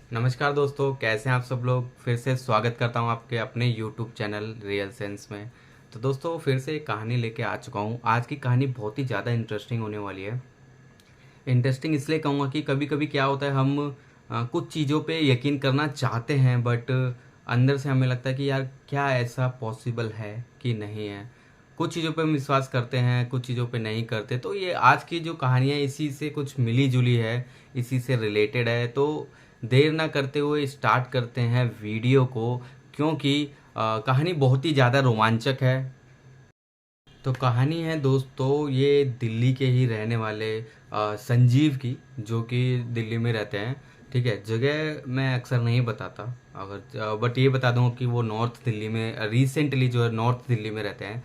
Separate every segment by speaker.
Speaker 1: नमस्कार दोस्तों, कैसे हैं आप सब लोग। फिर से स्वागत करता हूं आपके अपने यूट्यूब चैनल रियल सेंस में। तो दोस्तों फिर से एक कहानी लेके आ चुका हूं। आज की कहानी बहुत ही ज़्यादा इंटरेस्टिंग होने वाली है। इंटरेस्टिंग इसलिए कहूँगा कि कभी कभी क्या होता है, हम कुछ चीज़ों पे यकीन करना चाहते हैं, बट अंदर से हमें लगता है कि यार क्या ऐसा पॉसिबल है कि नहीं है। कुछ चीज़ों पे हम विश्वास करते हैं, कुछ चीज़ों पे नहीं करते। तो ये आज की जो कहानियाँ इसी से कुछ मिली जुली है, इसी से रिलेटेड है। तो देर ना करते हुए स्टार्ट करते हैं वीडियो को, क्योंकि कहानी बहुत ही ज़्यादा रोमांचक है। तो कहानी है दोस्तों, ये दिल्ली के ही रहने वाले संजीव की, जो कि दिल्ली में रहते हैं। ठीक है, जगह मैं अक्सर नहीं बताता, अगर बट ये बता दूंगा कि वो नॉर्थ दिल्ली में रिसेंटली जो है नॉर्थ दिल्ली में रहते हैं।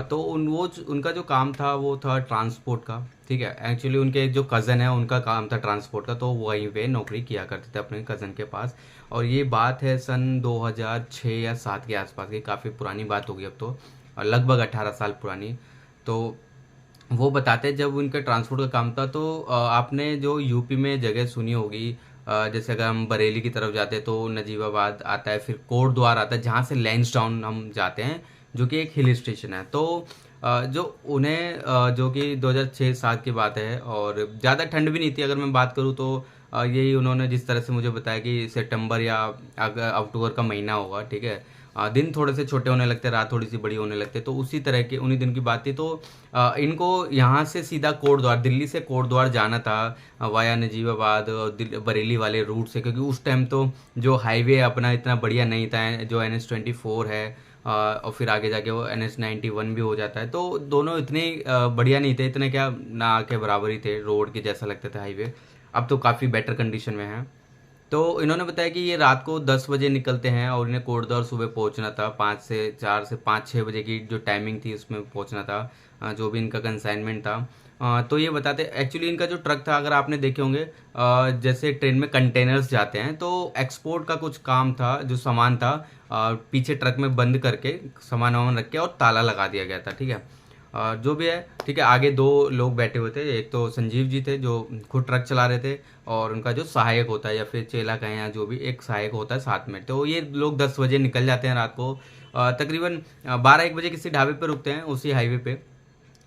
Speaker 1: तो उनका जो काम था वो था ट्रांसपोर्ट का। ठीक है, एक्चुअली उनके जो कज़न है उनका काम था ट्रांसपोर्ट का, तो वहीं पे नौकरी किया करते थे अपने कज़न के पास। और ये बात है सन 2006 या 7 के आसपास की, काफ़ी पुरानी बात होगी अब तो, लगभग 18 साल पुरानी। तो वो बताते हैं जब उनका ट्रांसपोर्ट का काम था, तो आपने जो यूपी में जगह सुनी होगी, जैसे अगर हम बरेली की तरफ जाते हैं तो नजीबाबाद आता है, फिर कोटद्वार आता है, जहाँ से लैंसडाउन हम जाते हैं, जो कि एक हिल स्टेशन है। तो जो उन्हें जो कि 2006-7 की बात है, और ज़्यादा ठंड भी नहीं थी। अगर मैं बात करूँ तो यही उन्होंने जिस तरह से मुझे बताया कि सितंबर या अगर अक्टूबर का महीना होगा। ठीक है, दिन थोड़े से छोटे होने लगते, रात थोड़ी सी बड़ी होने लगते, तो उसी तरह के उन्हीं दिन की बात थी। तो इनको यहाँ से सीधा कोटद्वार, दिल्ली से कोटद्वार जाना था वाया नजीबाबाद और बरेली वाले रूट से, क्योंकि उस टाइम तो जो हाईवे अपना इतना बढ़िया नहीं था, जो NH-24 है, और फिर आगे जाके वो NH-91 भी हो जाता है। तो दोनों इतने बढ़िया नहीं थे, इतने क्या ना के बराबर ही थे, रोड के जैसा लगते थे हाईवे। अब तो काफ़ी बेटर कंडीशन में है। तो इन्होंने बताया कि ये रात को 10 बजे निकलते हैं और इन्हें कोटद्वार सुबह पहुंचना था, 5 बजे की जो टाइमिंग थी उसमें पहुंचना था, जो भी इनका कंसाइनमेंट था। तो ये बताते, एक्चुअली इनका जो ट्रक था, अगर आपने देखे होंगे, जैसे ट्रेन में कंटेनर्स जाते हैं, तो एक्सपोर्ट का कुछ काम था, जो सामान था पीछे ट्रक में बंद करके सामान वामान रख के और ताला लगा दिया गया था। ठीक है, जो भी है, ठीक है। आगे दो लोग बैठे हुए थे, एक तो संजीव जी थे जो खुद ट्रक चला रहे थे, और उनका जो सहायक होता है या फिर चेला कहें या जो भी एक सहायक होता है साथ में। तो ये लोग 10 बजे निकल जाते हैं रात को, तकरीबन 12-1 बजे किसी ढाबे पे रुकते हैं, उसी हाईवे पे,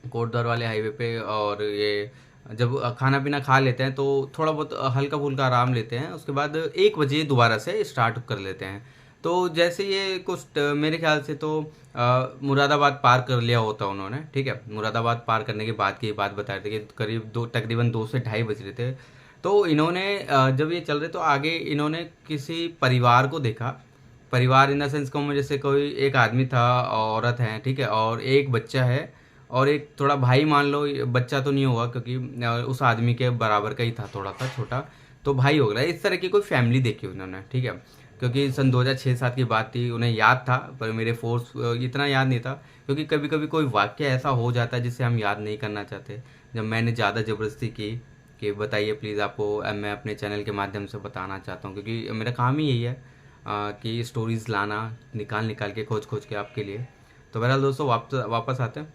Speaker 1: कोटद्वार वाले हाईवे पे। और ये जब खाना पीना खा लेते हैं तो थोड़ा बहुत हल्का फुल्का आराम लेते हैं, उसके बाद 1 बजे दोबारा से स्टार्ट कर लेते हैं। तो जैसे ये कुछ मेरे ख्याल से तो मुरादाबाद पार कर लिया होता उन्होंने। ठीक है, मुरादाबाद पार करने के बाद की बात बता रहे थे कि करीब तकरीबन 2 से ढाई बज रहे थे। तो इन्होंने जब ये चल रहे तो आगे इन्होंने किसी परिवार को देखा। परिवार इन द सेंस को, जैसे कोई एक आदमी था, औरत है, ठीक है, और एक बच्चा है, और एक थोड़ा भाई मान लो, बच्चा तो नहीं होगा क्योंकि उस आदमी के बराबर का ही था, थोड़ा सा छोटा, तो भाई हो गया। इस तरह की कोई फैमिली देखी उन्होंने। ठीक है, क्योंकि सन 2006-7 की बात थी, उन्हें याद था, पर मेरे फोर्स इतना याद नहीं था, क्योंकि कभी कभी कोई वाक्य ऐसा हो जाता है जिसे हम याद नहीं करना चाहते। जब मैंने ज़्यादा ज़बरदस्ती की कि बताइए प्लीज़ आपको, मैं अपने चैनल के माध्यम से बताना चाहता हूँ, क्योंकि मेरा काम ही यही है कि स्टोरीज़ लाना, निकाल निकाल के, खोज खोज के आपके लिए। तो बहरहाल दोस्तों, वापस वापस आते हैं।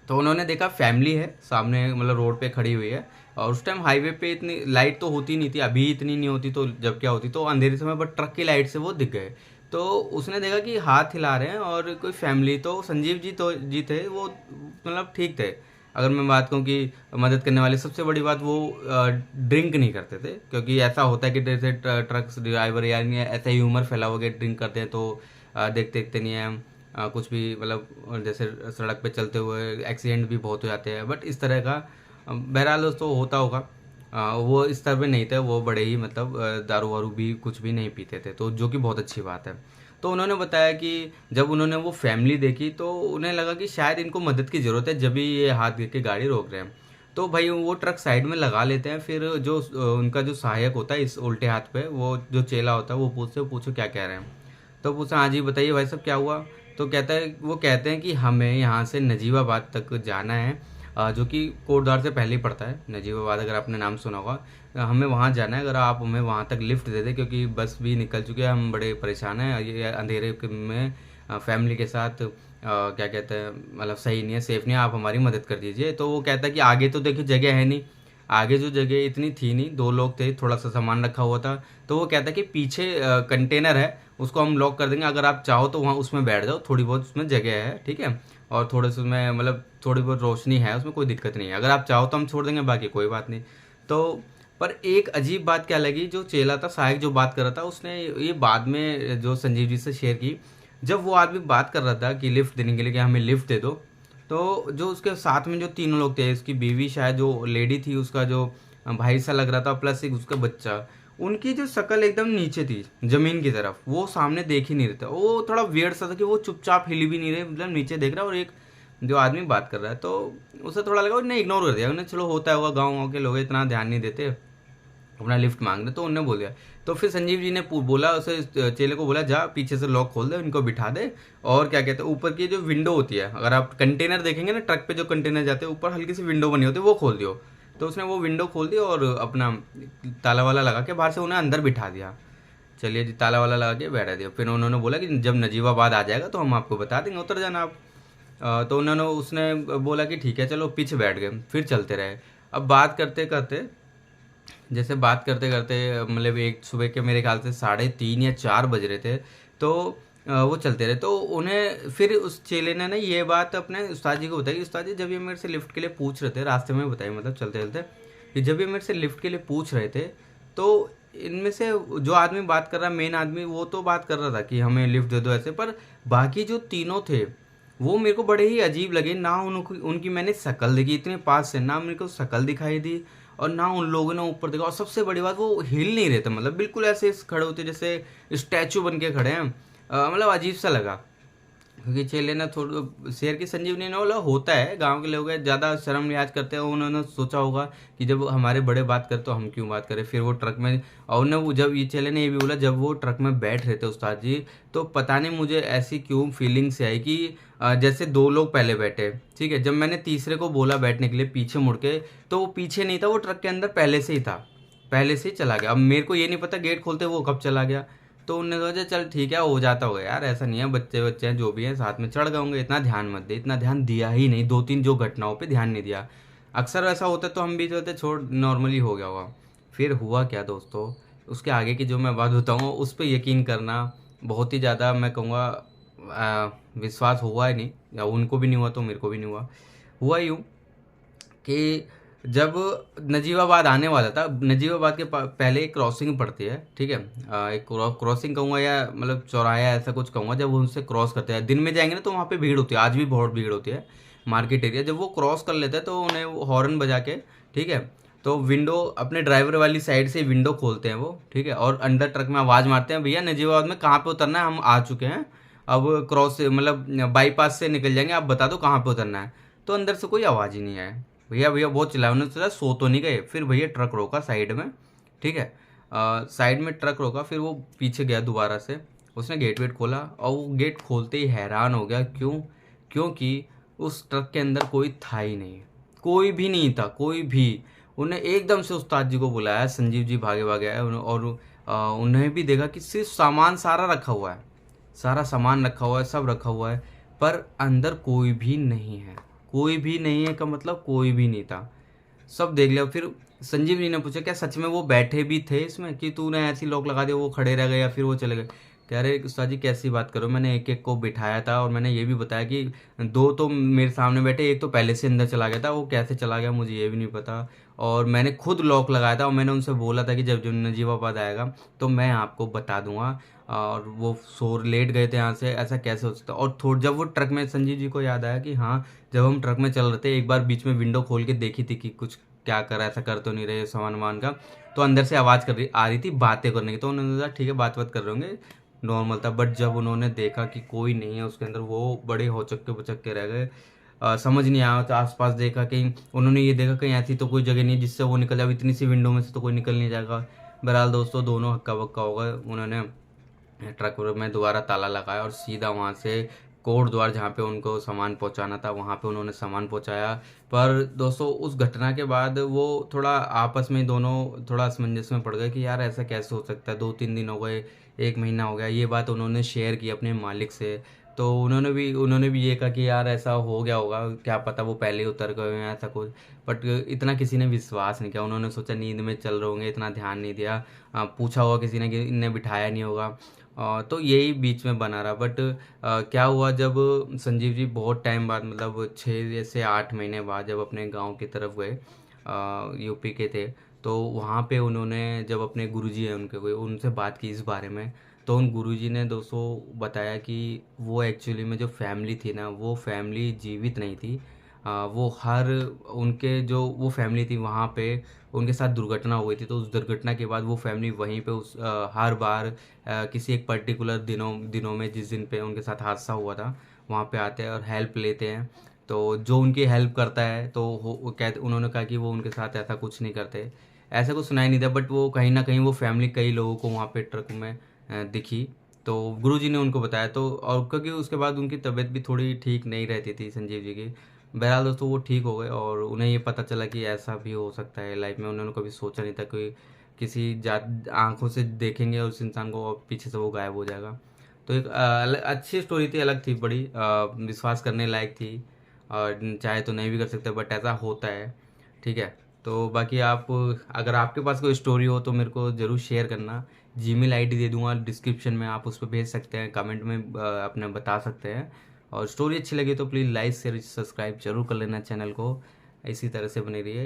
Speaker 1: तो उन्होंने देखा फैमिली है सामने, मतलब रोड पे खड़ी हुई है, और उस टाइम हाईवे पे इतनी लाइट तो होती नहीं थी, अभी इतनी नहीं होती, तो जब क्या होती, तो अंधेरे समय, बट ट्रक की लाइट से वो दिख गए। तो उसने देखा कि हाथ हिला रहे हैं और कोई फैमिली, तो संजीव जी तो जी थे वो, मतलब ठीक थे। अगर मैं बात कहूँ कि मदद करने वाले, सबसे बड़ी बात वो ड्रिंक नहीं करते थे, क्योंकि ऐसा होता है कि जैसे ट्रक ड्राइवर या ऐसा ही ह्यूमर फैला हुआ कि ड्रिंक करते हैं तो देखते देखते नहीं है, कुछ भी, मतलब जैसे सड़क पे चलते हुए एक्सीडेंट भी बहुत हो जाते हैं, बट इस तरह का बहरहाल दोस्तों होता होगा। वो इस तरह पे नहीं थे, वो बड़े ही मतलब दारू वारू भी कुछ भी नहीं पीते थे, तो जो कि बहुत अच्छी बात है। तो उन्होंने बताया कि जब उन्होंने वो फैमिली देखी तो उन्हें लगा कि शायद इनको मदद की ज़रूरत है, जब भी ये हाथ गिर के गाड़ी रोक रहे हैं। तो भाई वो ट्रक साइड में लगा लेते हैं, फिर जो उनका जो सहायक होता है इस उल्टे हाथ पे, वो जो चेला होता है, वो पूछते, पूछो क्या कह रहे हैं। तो पूछा, हाँ जी बताइए भाई साहब क्या हुआ। तो कहता है, वो कहते हैं कि हमें यहाँ से नजीबाबाद तक जाना है, जो कि कोटद्वार से पहले ही पड़ता है नजीबाबाद, अगर आपने नाम सुना होगा। हमें वहाँ जाना है, अगर आप हमें वहाँ तक लिफ्ट दे दें, क्योंकि बस भी निकल चुके हैं, हम बड़े परेशान हैं ये अंधेरे में, फैमिली के साथ क्या कहते हैं, मतलब सही नहीं है, सेफ नहीं है, आप हमारी मदद कर दीजिए। तो वो कहता है कि आगे तो देखिए जगह है नहीं, आगे जो जगह इतनी थी नहीं, 2 लोग थे, थोड़ा सा सामान रखा हुआ था। तो वो कहता कि पीछे कंटेनर है, उसको हम लॉक कर देंगे, अगर आप चाहो तो वहाँ उसमें बैठ जाओ, थोड़ी बहुत उसमें जगह है, ठीक है, और थोड़े से उसमें मतलब थोड़ी बहुत रोशनी है, उसमें कोई दिक्कत नहीं है, अगर आप चाहो तो हम छोड़ देंगे, बाकी कोई बात नहीं। तो पर एक अजीब बात क्या लगी, जो चेला था सहायक जो बात कर रहा था, उसने ये बाद में जो संजीव जी से शेयर की। जब वो आदमी बात कर रहा था कि लिफ्ट देने के लिए, कि हमें लिफ्ट दे दो, तो जो उसके साथ में जो तीनों लोग थे, उसकी बीवी शायद जो लेडी थी, उसका जो भाई सा लग रहा था, प्लस एक उसका बच्चा, उनकी जो शक्ल एकदम नीचे थी जमीन की तरफ, वो सामने देख ही नहीं रहे थे। वो थोड़ा वियर्ड सा था कि वो चुपचाप हिल भी नहीं रहे, मतलब नीचे देख रहा है, और एक जो आदमी बात कर रहा है, तो उसे थोड़ा लगा, उसने इग्नोर कर दिया, उन्हें चलो होता है, होगा, गाँव के लोग इतना ध्यान नहीं देते, अपना लिफ्ट मांग रहे, तो उन्होंने बोल दिया। तो फिर संजीव जी ने बोला, उसे चेले को बोला, जा पीछे से लॉक खोल दे, इनको बिठा दे, और क्या कहते हैं, ऊपर की जो विंडो होती है, अगर आप कंटेनर देखेंगे ना, ट्रक पे जो कंटेनर जाते हैं, ऊपर हल्की सी विंडो बनी होती है, वो खोल दियो। तो उसने वो विंडो खोल दी और अपना ताला वाला लगा के बाहर से उन्हें अंदर बिठा दिया। चलिए जी, ताला वाला लगा के बैठा दिया। फिर उन्होंने बोला कि जब नजीबाबाद आ जाएगा तो हम आपको बता देंगे, उतर जाना आप। तो उन्होंने उसने बोला कि ठीक है, चलो पीछे बैठ गए, फिर चलते रहे। अब बात करते करते, जैसे बात करते करते, मतलब एक सुबह के मेरे ख्याल से 3:30 या 4 बज रहे थे, तो वो चलते रहे। तो उन्हें फिर उस चेले ने ना ये बात अपने उस्ताद जी को बताई कि उस्ताद जी, जब ये मेरे से लिफ्ट के लिए पूछ रहे थे, रास्ते में बताई, मतलब चलते चलते, कि जब ये मेरे से लिफ्ट के लिए पूछ रहे थे, तो इनमें से जो आदमी बात कर रहा, मेन आदमी, वो तो बात कर रहा था कि हमें लिफ्ट दे दो ऐसे, पर बाकी जो तीनों थे, वो मेरे को बड़े ही अजीब लगे ना। उनकी मैंने शक्ल देखी इतने पास से, ना मेरे को शक्ल दिखाई दी, और ना उन लोगों ने ऊपर देखा, और सबसे बड़ी बात, वो हिल नहीं रहे थे, मतलब बिल्कुल ऐसे खड़े होते जैसे स्टैचू बन के खड़े हैं। मतलब अजीब सा लगा, क्योंकि चेले ने थोड़ा शेर की संजीवनी ने बोला, होता है, गांव के लोग हैं, ज़्यादा शर्म लिहाज करते हैं, उन्होंने सोचा होगा कि जब हमारे बड़े बात करते तो हम क्यों बात करें। फिर वो ट्रक में, और उन्हें जब ये चेले ने ये भी बोला, जब वो ट्रक में बैठ रहे थे उस्ताद जी, तो पता नहीं मुझे ऐसी क्यों फीलिंग से आई कि जैसे 2 लोग पहले बैठे, ठीक है, जब मैंने तीसरे को बोला बैठने के लिए पीछे मुड़ के, तो वो पीछे नहीं था, वो ट्रक के अंदर पहले से ही था, पहले से ही चला गया। अब मेरे को ये नहीं पता गेट खोलते वो कब चला गया। तो उन्होंने सोचा चल ठीक है, हो जाता होगा यार, ऐसा नहीं है, बच्चे बच्चे हैं, जो भी हैं साथ में चढ़ गए होंगे, इतना ध्यान मत दे। इतना ध्यान दिया ही नहीं, 2-3 जो घटनाओं पे ध्यान नहीं दिया। अक्सर ऐसा होता तो हम भी जो होते छोड़, नॉर्मली हो गया होगा। फिर हुआ क्या दोस्तों, उसके आगे की जो मैं बात बताऊँगा, उस पर यकीन करना, बहुत ही ज़्यादा मैं कहूँगा विश्वास हुआ ही नहीं, या उनको भी नहीं हुआ तो मेरे को भी नहीं हुआ। हुआ यूँ कि जब नजीबाबाद आने वाला था, नजीबाबाद के पहले एक क्रॉसिंग पड़ती है, ठीक है, एक क्रॉसिंग कहूँगा, या मतलब चौराहा ऐसा कुछ कहूँगा, जब वो उनसे क्रॉस करते हैं, दिन में जाएंगे ना तो वहाँ पे भीड़ होती है, आज भी बहुत भीड़ होती है, मार्केट एरिया। जब वो क्रॉस कर लेते हैं तो उन्हें हॉर्न बजा के, ठीक है, तो विंडो अपने ड्राइवर वाली साइड से विंडो खोलते हैं वो, ठीक है, और अंदर ट्रक में आवाज़ मारते हैं, भैया नजीबाबाद में कहाँ पे उतरना है, हम आ चुके हैं, अब क्रॉस मतलब बाईपास से निकल जाएंगे, आप बता दो कहाँ पे उतरना है। तो अंदर से कोई आवाज़ ही नहीं आए। भैया भैया बहुत चिल्लाया, उन्होंने सोचा सो तो नहीं गए। फिर भैया ट्रक रोका साइड में, ठीक है, साइड में ट्रक रोका, फिर वो पीछे गया दोबारा से, उसने गेट वेट खोला, और वो गेट खोलते ही हैरान हो गया। क्यों? क्योंकि उस ट्रक के अंदर कोई था ही नहीं, कोई भी नहीं था, कोई भी। उन्हें एकदम से उस्ताद जी को बुलाया, संजीव जी भागे भागे आए, और उन्हें भी देखा कि सिर्फ सामान सारा रखा हुआ है, सारा सामान रखा हुआ है, सब रखा हुआ है, पर अंदर कोई भी नहीं है। कोई भी नहीं है का मतलब कोई भी नहीं था, सब देख लिया। फिर संजीव जी ने पूछा, क्या सच में वो बैठे भी थे इसमें, कि तूने ऐसी लॉक लगा दिया, वो खड़े रह गए या फिर वो चले गए? कह रहे उस्ताद जी कैसी बात करो, मैंने एक एक को बिठाया था, और मैंने ये भी बताया कि 2 तो मेरे सामने बैठे, एक तो पहले से अंदर चला गया था, वो कैसे चला गया मुझे ये भी नहीं पता, और मैंने खुद लॉक लगाया था, और मैंने उनसे बोला था कि जब जो नजीबाबाद आएगा तो मैं आपको बता दूंगा, और वो सो लेट गए थे यहाँ से, ऐसा कैसे हो सकता। और थोड़ा जब वो ट्रक में, संजीव जी को याद आया कि हाँ, जब हम ट्रक में चल रहे थे, एक बार बीच में विंडो खोल के देखी थी कि कुछ क्या कर रहा है, ऐसा कर तो नहीं रहे सामान वामान का, तो अंदर से आवाज़ आ रही थी बातें करने की, तो उन्होंने कहा ठीक है बात कर रहे होंगे, नॉर्मल था। बट जब उन्होंने देखा कि कोई नहीं है उसके अंदर, वो बड़े होचक्के बचक्के रह गए। समझ नहीं आया, तो आसपास देखा, कहीं उन्होंने ये देखा कहीं ऐसी तो कोई जगह नहीं जिससे वो निकल जाए, इतनी सी विंडो में से तो कोई निकल नहीं जाएगा। बहरहाल दोस्तों, दोनों हक्का बक्का हो गए। उन्होंने ट्रक में दोबारा ताला लगाया और सीधा वहाँ से कोट द्वार, जहाँ पे उनको सामान पहुँचाना था, वहाँ पे उन्होंने सामान पहुँचाया। पर दोस्तों, उस घटना के बाद वो थोड़ा आपस में दोनों थोड़ा असमंजस में पड़ गए कि यार ऐसा कैसे हो सकता है, 2-3 दिन हो गए, 1 महीना हो गया। ये बात उन्होंने शेयर की अपने मालिक से, तो उन्होंने भी ये कहा कि यार ऐसा हो गया होगा, क्या पता वो पहले ही उतर गए हैं ऐसा कुछ। बट इतना किसी ने विश्वास नहीं किया, उन्होंने सोचा नींद में चल रहे होंगे, इतना ध्यान नहीं दिया। पूछा होगा किसी ने कि इन्हें बिठाया नहीं होगा। तो यही बीच में बना रहा। बट क्या हुआ, जब संजीव जी बहुत टाइम बाद, मतलब 6 से 8 महीने बाद, जब अपने गांव की तरफ गए, यूपी के थे, तो वहाँ पे उन्होंने जब अपने गुरुजी हैं उनके, कोई उनसे बात की इस बारे में, तो उन गुरुजी ने दोस्तों बताया कि वो एक्चुअली में जो फैमिली थी ना, वो फैमिली जीवित नहीं थी। वो हर उनके जो वो फैमिली थी वहाँ पे उनके साथ दुर्घटना हो गई थी। तो उस दुर्घटना के बाद वो फैमिली वहीं पे हर बार किसी एक पर्टिकुलर दिनों में, जिस दिन पे उनके साथ हादसा हुआ था, वहाँ पे आते हैं और हेल्प लेते हैं। तो जो उनकी हेल्प करता है, तो वो कहते, उन्होंने कहा कि वो उनके साथ ऐसा कुछ नहीं करते, ऐसा कुछ सुनाई नहीं दिया। बट वो कहीं ना कहीं वो फैमिली कई लोगों को वहाँ पे ट्रक में दिखी। तो गुरुजी ने उनको बताया, तो और क्योंकि उसके बाद उनकी तबीयत भी थोड़ी ठीक नहीं रहती थी संजीव जी की। बहरहाल दोस्तों वो ठीक हो गए, और उन्हें ये पता चला कि ऐसा भी हो सकता है लाइफ में। उन्होंने कभी सोचा नहीं था कि किसी जात आंखों से देखेंगे और उस इंसान को, और पीछे से वो गायब हो जाएगा। तो एक अच्छी स्टोरी थी, अलग थी, बड़ी विश्वास करने लायक थी। और चाहे तो नहीं भी कर सकते, बट ऐसा होता है। ठीक है। तो बाकी आप, अगर आपके पास कोई स्टोरी हो तो मेरे को ज़रूर शेयर करना। जीमेल आईडी दे दूंगा डिस्क्रिप्शन में, आप उस पर भेज सकते हैं, कमेंट में अपने बता सकते हैं। और स्टोरी अच्छी लगी तो प्लीज़ लाइक शेयर सब्सक्राइब जरूर कर लेना चैनल को। इसी तरह से बने रहिए।